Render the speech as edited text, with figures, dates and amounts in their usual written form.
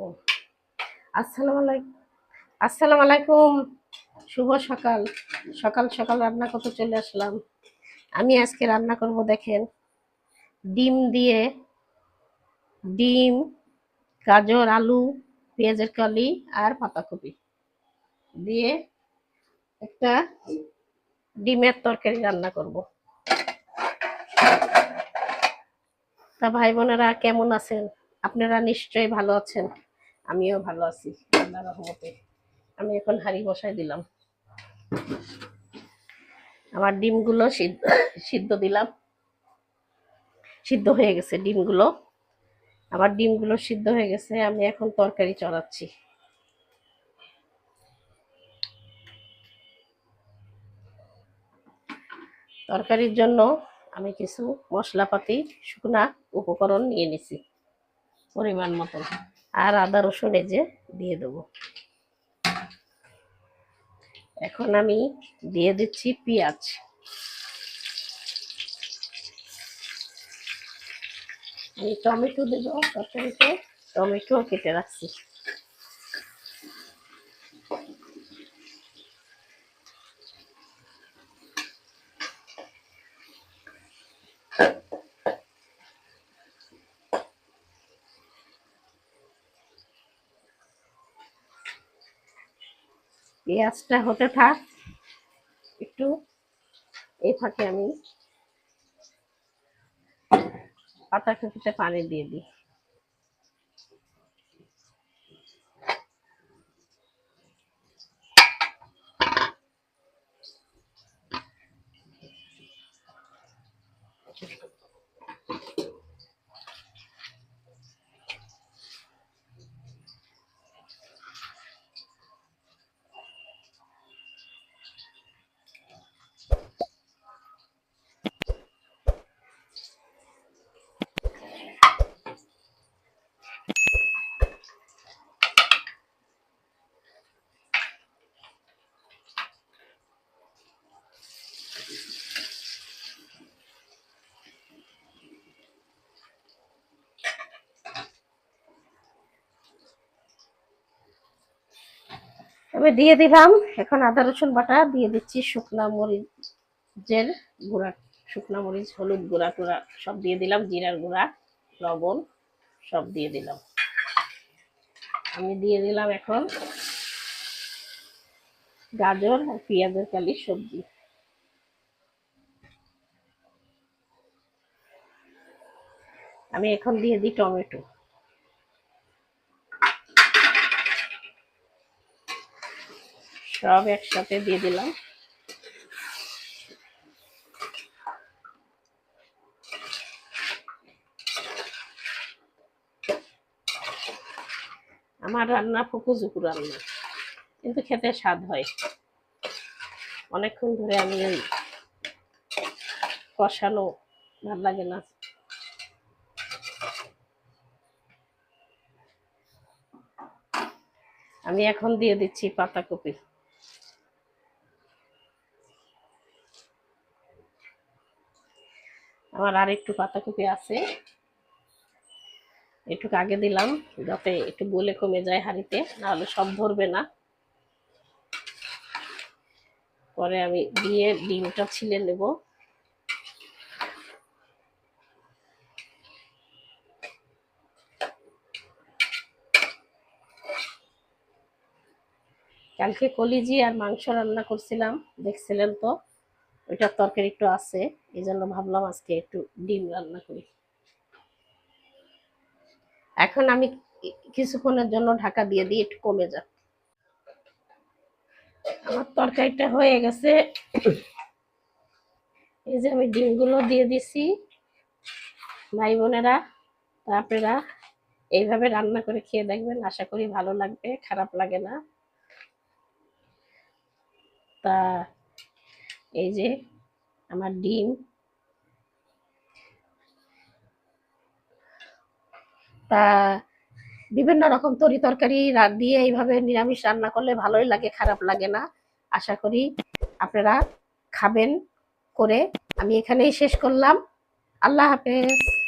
ও, আসসালামু আলাইকুম। আসসালামু আলাইকুম। শুভ সকাল। সকাল সকাল রান্না করতে চলে আসলাম। আমি আজকে রান্না করব, দেখেন, ডিম দিয়ে, ডিম, গাজর, আলু, পেঁয়াজের কলি আর পাতাকপি দিয়ে একটা ডিমের তরকারি রান্না করব। তা ভাই বোনেরা কেমন আছেন? আপনারা নিশ্চয়ই ভালো আছেন। আমিও ভালো আছি আল্লাহর রহমতে। আমি এখন হাঁড়ি বসাই দিলাম। আমার ডিমগুলো সিদ্ধ সিদ্ধ দিলাম, সিদ্ধ হয়ে গেছে ডিমগুলো। আমার ডিমগুলো সিদ্ধ হয়ে গেছে, আমি এখন তরকারি চড়াচ্ছি। তরকারির জন্য আমি কিছু মশলাপাতি, শুকনা উপকরণ নিয়ে নিছি পরিমাণ মতন। আর আদা রসুন এই যে দিয়ে দেবো। এখন আমি দিয়ে দিচ্ছি পেঁয়াজ। আমি টমেটো দেবো তরকারিতে, টমেটো কেটে রাখছি। পেঁয়াজটা হতে থাক একটু, এই ফাঁকে আমি পাতাকপিতে পানি দিয়ে দিই। আমি দিয়ে দিলাম এখন আদা রসুন বাটা, দিয়ে দিচ্ছি শুকনা মরিচের গুঁড়া, শুকনা মরিচ, হলুদ গুঁড়া টুড়া সব দিয়ে দিলাম, জিরার গুঁড়া, লবণ সব দিয়ে দিলাম। আমি দিয়ে দিলাম এখন গাজর আর পেঁয়াজের কালির সবজি। আমি এখন দিয়ে দিই টমেটো। সব একসাথে দিয়ে দিলাম। আমার রান্না ফুকুঝুকু রান্না, কিন্তু খেতে স্বাদ হয়। অনেকক্ষণ ধরে আমি কষানো ভাল লাগে না। আমি এখন দিয়ে দিচ্ছি পাতাকপি। আমার আর একটু পাতাকপি আছে, একটু আগে দিলাম যাতে একটু গলে কমে যায় হাঁড়িতে, নাহলে সব ধরবে না। পরে আমি দিয়ে ডিমটা ছিলে নেব। কালকে কলিজি আর মাংস রান্না করছিলাম, দেখছিলেন তো, ওইটার তরকারি একটু আছে, এই জন্য ভাবলাম আজকে একটু ডিম রান্না করি। এখন আমি কিছুক্ষণের জন্য ঢাকা দিয়ে দিই, একটু কমে যাক। আমার তরকারিটা হয়ে গেছে। এই যে আমি ডিমগুলো দিয়ে দিছি। ভাই বোনেরা, আপনারা এইভাবে রান্না করে খেয়ে দেখবেন, আশা করি ভালো লাগবে, খারাপ লাগে না। তা এই যে আমার ডিম, তা বিভিন্ন রকম তরি তরকারি দিয়ে এইভাবে নিরামিষ রান্না করলে ভালোই লাগে, খারাপ লাগে না। আশা করি আপনারা খাবেন করে। আমি এখানেই শেষ করলাম। আল্লাহ হাফেজ।